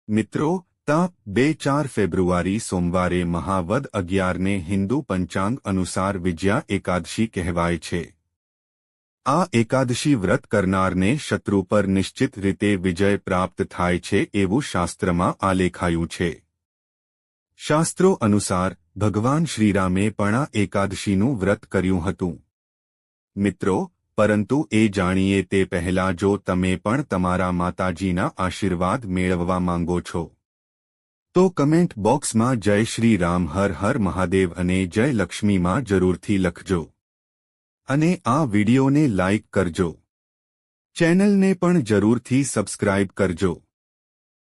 મિત્રો, તા 2-4 ફેબ્રુઆરી સોમવારે મહાવદ 11ને હિન્દુ પંચાંગ અનુસાર વિજયા એકાદશી કહેવાય છે. આ એકાદશી વ્રત કરનારને શત્રુ પર નિશ્ચિત રીતે વિજય પ્રાપ્ત થાય છે એવું શાસ્ત્રમાં આલેખાયું છે. શાસ્ત્રો અનુસાર ભગવાન શ્રીરામે પણ આ એકાદશીનું વ્રત કર્યું હતું. મિત્રો, પરંતુ એ જાણીએ તે પહેલા જો તમે પણ તમારા માતાજીના આશીર્વાદ મેળવવા માંગો છો તો કમેન્ટ બોક્સમાં જય શ્રી રામ હર હર મહાદેવ અને જય લક્ષ્મીમાં જરૂરથી લખજો. અને આ વિડીયોને લાઇક કરજો. ચેનલને પણ જરૂરથી સબસ્ક્રાઇબ કરજો.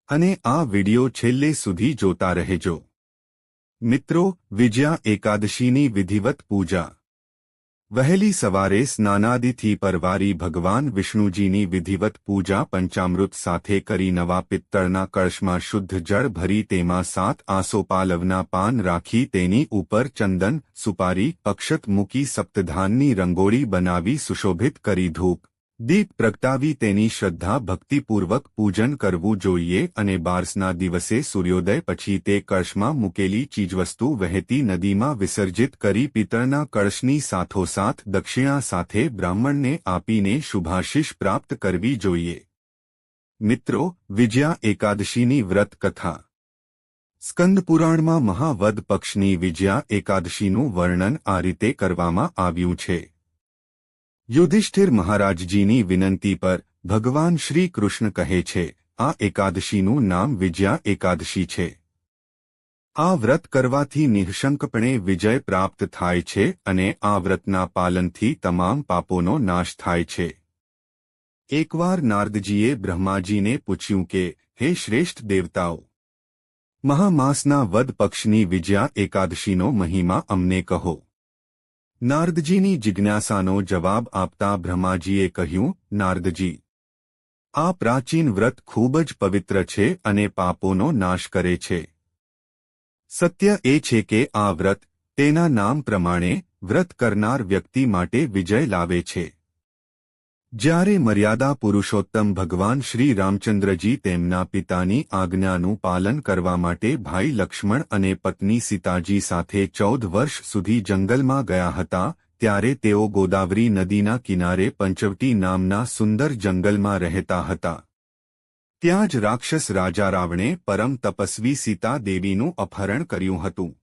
અને આ વિડીયો છેલ્લે સુધી જોતા રહેજો. મિત્રો, વિજયા એકાદશીની વિધિવત પૂજા. વહેલી સવારે સ્નાનાદિથી પરવારી ભગવાન વિષ્ણુજીની વિધિવત પૂજા પંચામૃત સાથે કરી નવા પિત્તળના કળશમાં શુદ્ધ જળ ભરી તેમાં 7 આસોપાલવના પાન રાખી તેની ઉપર ચંદન, સુપારી, અક્ષત મૂકી સપ્તધાનની રંગોળી બનાવી સુશોભિત કરી ધૂપ, દીપ પ્રગટાવી તેની શ્રદ્ધા ભક્તિપૂર્વક પૂજન કરવું જોઈએ અને બારસના દિવસે સૂર્યોદય પછી તે કળશમાં મૂકેલી ચીજવસ્તુ વહેતી નદીમાં વિસર્જિત કરી પિત્તળના કળશની સાથોસાથ દક્ષિણા સાથે બ્રાહ્મણને આપીને શુભાશીષ પ્રાપ્ત કરવી જોઈએ. મિત્રો, વિજયા એકાદશીની વ્રત કથા. સ્કંદપુરાણમાં મહાવદ પક્ષની વિજયા એકાદશીનું વર્ણન આ રીતે કરવામાં આવ્યું છે. યુધિષ્ઠિર મહારાજજીની વિનંતી પર ભગવાન શ્રી કૃષ્ણ કહે છે, આ એકાદશીનું નામ વિજયા એકાદશી છે. આ વ્રત કરવાથી નિઃશંકપણે વિજય પ્રાપ્ત થાય છે અને આ વ્રતના પાલનથી તમામ પાપોનો નાશ થાય છે. એકવાર નારદજીએ બ્રહ્માજીને પૂછ્યું કે, હે શ્રેષ્ઠ દેવતાઓ, મહામાસના વદ પક્ષની વિજયા એકાદશીનો મહિમા અમને કહો. નારદજીની જિજ્ઞાસાનો જવાબ આપતા બ્રહ્માજીએ કહ્યું, નારદજી, આ પ્રાચીન વ્રત ખૂબ જ પવિત્ર છે અને પાપોનો નાશ કરે છે. સત્ય એ છે કે આ વ્રત તેના નામ પ્રમાણે વ્રત કરનાર વ્યક્તિ માટે વિજય લાવે છે. જ્યારે મર્યાદા પુરુષોત્તમ ભગવાન શ્રી રામચંદ્રજી તેમના પિતાની આજ્ઞાનું પાલન કરવા માટે ભાઈ લક્ષ્મણ અને પત્ની સીતાજી સાથે 14 વર્ષ સુધી જંગલમાં ગયા હતા, ત્યારે તેઓ ગોદાવરી નદીના કિનારે પંચવટી નામના સુંદર જંગલમાં રહેતા હતા. ત્યાં જ રાક્ષસ રાજા રાવણે પરમ તપસ્વી સીતા દેવીનું અપહરણ કર્યું હતું.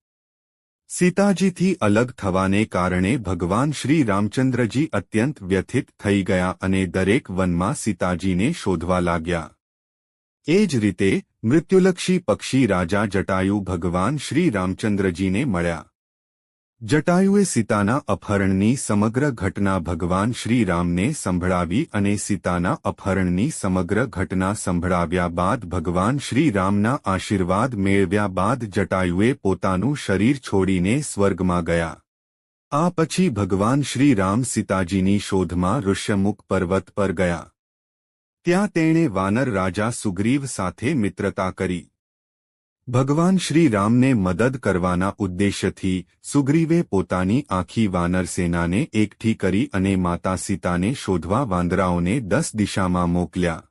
સીતાજીથી અલગ થવાને કારણે ભગવાન શ્રી રામચંદ્રજી અત્યંત વ્યથિત થઈ ગયા અને દરેક વનમાં સીતાજીને શોધવા લાગ્યા. એ જ રીતે મૃત્યુલક્ષી પક્ષી રાજા જટાયુ ભગવાન શ્રી રામચંદ્રજીને મળ્યા. જટાયુએ સીતાના અપહરણની સમગ્ર ઘટના ભગવાન શ્રી રામને સંભળાવી અને સીતાના અપહરણની સમગ્ર ઘટના સંભળાવ્યા બાદ ભગવાન શ્રી રામના આશીર્વાદ મેળવ્યા બાદ જટાયુએ પોતાનું શરીર છોડીને સ્વર્ગમાં ગયા. આ પછી ભગવાન શ્રી રામ સીતાજીની શોધમાં ઋષ્યમુખ પર્વત પર ગયા. ત્યાં તેણે વાનર રાજા સુગ્રીવ સાથે મિત્રતા કરી. ભગવાન શ્રી રામને મદદ કરવાના ઉદ્દેશ્યથી સુગ્રીવે પોતાની આખી વાનર સેનાને એકઠી કરી અને માતા સીતાને શોધવા વાંદરાઓને 10 દિશામાં મોકલ્યા.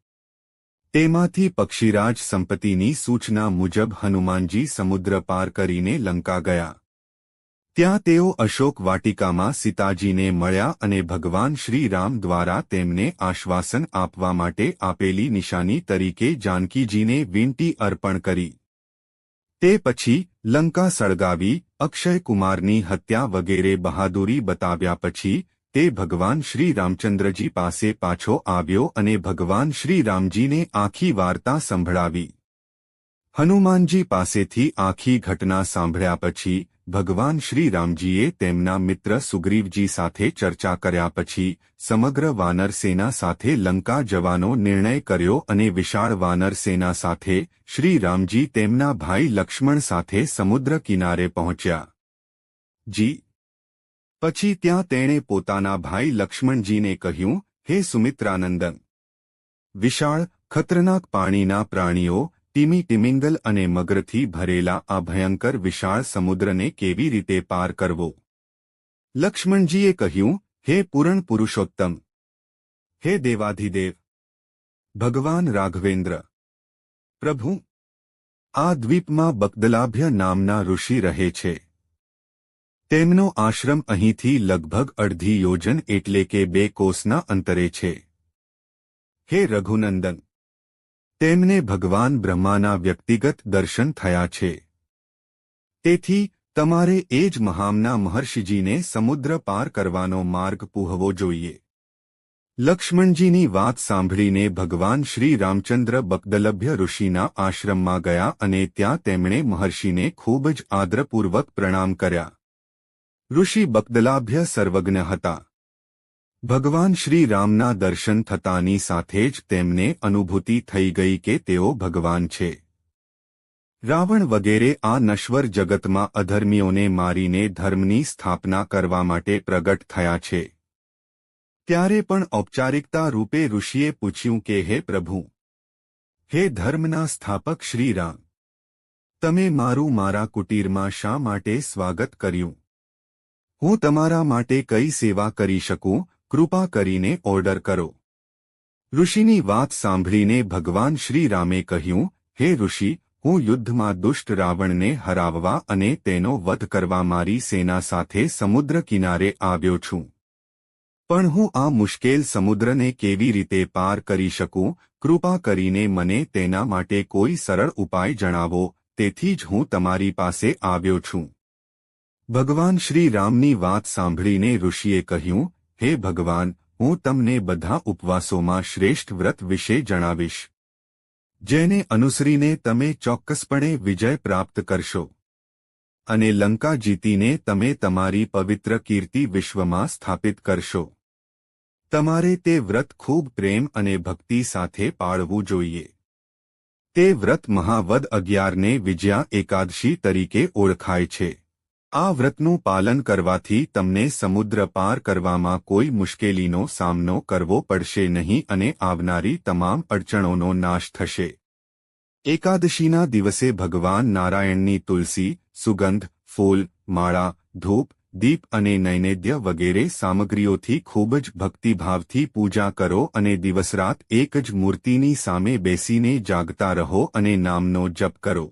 તેમાંથી પક્ષીરાજ સંપત્તિની સૂચના મુજબ હનુમાનજી સમુદ્ર પાર કરીને લંકા ગયા. ત્યાં તેઓ અશોક વાટિકામાં સીતાજીને મળ્યા અને ભગવાન શ્રી રામ દ્વારા તેમને આશ્વાસન આપવા માટે આપેલી નિશાની તરીકે જાનકીજીને વિનંતી અર્પણ કરી. તે પછી લંકા સળગાવી અક્ષય કુમારની હત્યા વગેરે બહાદુરી બતાવ્યા પછી તે ભગવાન શ્રી રામચંદ્રજી પાસે પાછો આવ્યો અને ભગવાન શ્રી રામજીને આખી વાર્તા સંભળાવી. હનુમાનજી પાસેથી આખી ઘટના સાંભળ્યા પછી ભગવાન શ્રી રામજીએ તેમના મિત્ર સુગ્રીવજી સાથે ચર્ચા કર્યા પછી સમગ્ર વાનર સેના સાથે લંકા જવાનો નિર્ણય કર્યો અને વિશાળ વાનર સેના સાથે શ્રી રામજી તેમના ભાઈ લક્ષ્મણ સાથે સમુદ્ર કિનારે પહોંચ્યા. પછી ત્યાં તેણે પોતાના ભાઈ લક્ષ્મણજીને કહ્યું, હે સુમિત્રાનંદન, વિશાળ ખતરનાક પાણીના પ્રાણીઓ ટીમી ટિમિંગલ અને મગરથી ભરેલા આ ભયંકર વિશાળ સમુદ્રને કેવી રીતે પાર કરવો? લક્ષ્મણજીએ કહ્યું, હે પૂરણ પુરુષોત્તમ, હે દેવાધિદેવ, ભગવાન રાઘવેન્દ્ર, પ્રભુ આ દ્વીપમાં બકદલાભ્ય નામના ઋષિ રહે છે. તેમનો આશ્રમ અહીંથી લગભગ અડધી યોજન એટલે કે 2 કોસના અંતરે છે. હે રઘુનંદન, તેમને ભગવાન બ્રહ્માના વ્યક્તિગત દર્શન થયા છે. તેથી તમારે એ જ મહામના મહર્ષિજીને સમુદ્ર પાર કરવાનો માર્ગ પૂહવો જોઈએ. લક્ષ્મણજીની વાત સાંભળીને ભગવાન શ્રી રામચંદ્ર બકદલભ્ય ઋષિના આશ્રમમાં ગયા અને ત્યાં તેમણે મહર્ષિને ખૂબ જ આદરપૂર્વક પ્રણામ કર્યા. ઋષિ બકદલાભ્ય સર્વજ્ઞ હતા. ભગવાન શ્રી રામના દર્શન થતાની સાથે જ તેમને અનુભૂતિ થઈ ગઈ કે તેઓ ભગવાન છે. રાવણ વગેરે આ નશ્વર જગતમાં અધર્મીઓને મારીને ધર્મની સ્થાપના કરવા માટે પ્રગટ થયા છે. ત્યારે પણ ઔપચારિકતા રૂપે ઋષિએ પૂછ્યું કે હે પ્રભુ, હે ધર્મના સ્થાપક શ્રી રામ, તમે મારું મારા કુટીરમાં શા માટે સ્વાગત કર્યું? હું તમારા માટે કઈ સેવા કરી શકું? કૃપા કરીને ઓર્ડર કરો. ઋષિની વાત સાંભળીને ભગવાન શ્રી રામે કહ્યું, હે ઋષિ, હું યુદ્ધમાં દુષ્ટ રાવણને હરાવવા અને તેનો વધ કરવા મારી સેના સાથે સમુદ્ર કિનારે આવ્યો છું. પણ હું આ મુશ્કેલ સમુદ્રને કેવી રીતે પાર કરી શકું? કૃપા કરીને મને તેના માટે કોઈ સરળ ઉપાય જણાવો. તેથી જ હું તમારી પાસે આવ્યો છું. ભગવાન શ્રી રામની વાત સાંભળીને ઋષિએ કહ્યું, હે ભગવાન, હું તમને બધા ઉપવાસોમાં શ્રેષ્ઠ વ્રત વિશે જણાવીશ, જેને અનુસરીને તમે ચોક્કસપણે વિજય પ્રાપ્ત કરશો અને લંકા જીતીને તમે તમારી પવિત્ર કીર્તિ વિશ્વમાં સ્થાપિત કરશો. તમારે તે વ્રત ખૂબ પ્રેમ અને ભક્તિ સાથે પાળવું જોઈએ. તે વ્રત મહાવદ 11ને વિજયા એકાદશી તરીકે ઓળખાય છે. આ વ્રતનું પાલન કરવાથી તમને સમુદ્ર પાર કરવામાં કોઈ મુશ્કેલીનો સામનો કરવો પડશે નહીં અને આવનારી તમામ અડચણોનો નાશ થશે. એકાદશીના દિવસે ભગવાન નારાયણની તુલસી, સુગંધ, ફૂલ, માળા, ધૂપ, દીપ અને નૈવેદ્ય વગેરે સામગ્રીઓથી ખૂબ જ ભક્તિભાવથી પૂજા કરો અને દિવસરાત એક જ મૂર્તિની સામે બેસીને જાગતા રહો અને નામનો જપ કરો.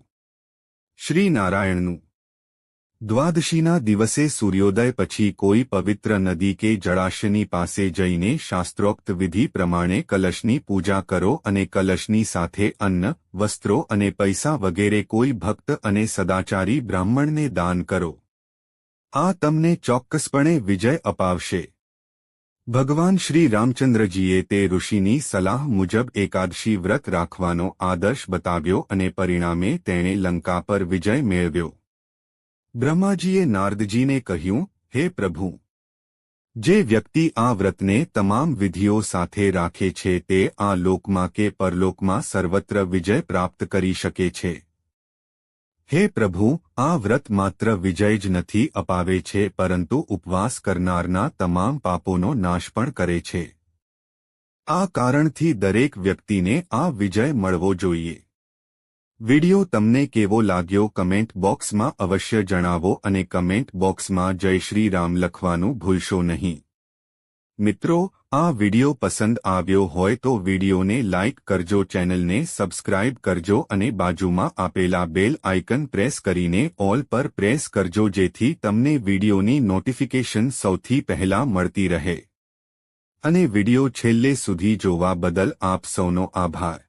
શ્રી નારાયણનું દ્વાદશીના દિવસે સૂર્યોદય પછી કોઈ પવિત્ર નદી કે જળાશયની પાસે જઈને શાસ્ત્રોક્ત વિધિ પ્રમાણે કલશની પૂજા કરો અને કલશની સાથે અન્ન, વસ્ત્રો અને પૈસા વગેરે કોઈ ભક્ત અને સદાચારી બ્રાહ્મણને દાન કરો. આ તમને ચોક્કસપણે વિજય અપાવશે. ભગવાન શ્રી રામચંદ્રજીએ તે ઋષિની સલાહ મુજબ એકાદશી વ્રત રાખવાનો આદર્શ બતાવ્યો અને પરિણામે તેણે લંકા પર વિજય મેળવ્યો. બ્રહ્માજીએ નારદજીને કહ્યું, હે પ્રભુ, જે વ્યક્તિ આ વ્રતને તમામ વિધિઓ સાથે રાખે છે તે આ લોકમાં કે પરલોકમાં સર્વત્ર વિજય પ્રાપ્ત કરી શકે છે. હે પ્રભુ, આ વ્રત માત્ર વિજય જ નથી અપાવે છે પરંતુ ઉપવાસ કરનારના તમામ પાપોનો નાશ પણ કરે છે. આ કારણથી દરેક વ્યક્તિને આ વિજય મળવો જોઈએ. વિડિયો તમને કેવો લાગ્યો કમેન્ટ બોક્સમાં અવશ્ય જણાવો અને કમેન્ટ બોક્સમાં જય શ્રી રામ લખવાનું ભૂલશો નહીં. મિત્રો, આ વિડિયો પસંદ આવ્યો હોય તો વિડિયોને લાઇક કરજો, ચેનલને સબસ્ક્રાઇબ કરજો અને બાજુમાં આપેલા બેલ આઇકન પ્રેસ કરીને ઓલ પર પ્રેસ કરજો જેથી તમને વિડિયોની નોટિફિકેશન સૌથી પહેલા મળતી રહે. અને વિડિયો છેલ્લે સુધી જોવા બદલ આપ સૌનો આભાર.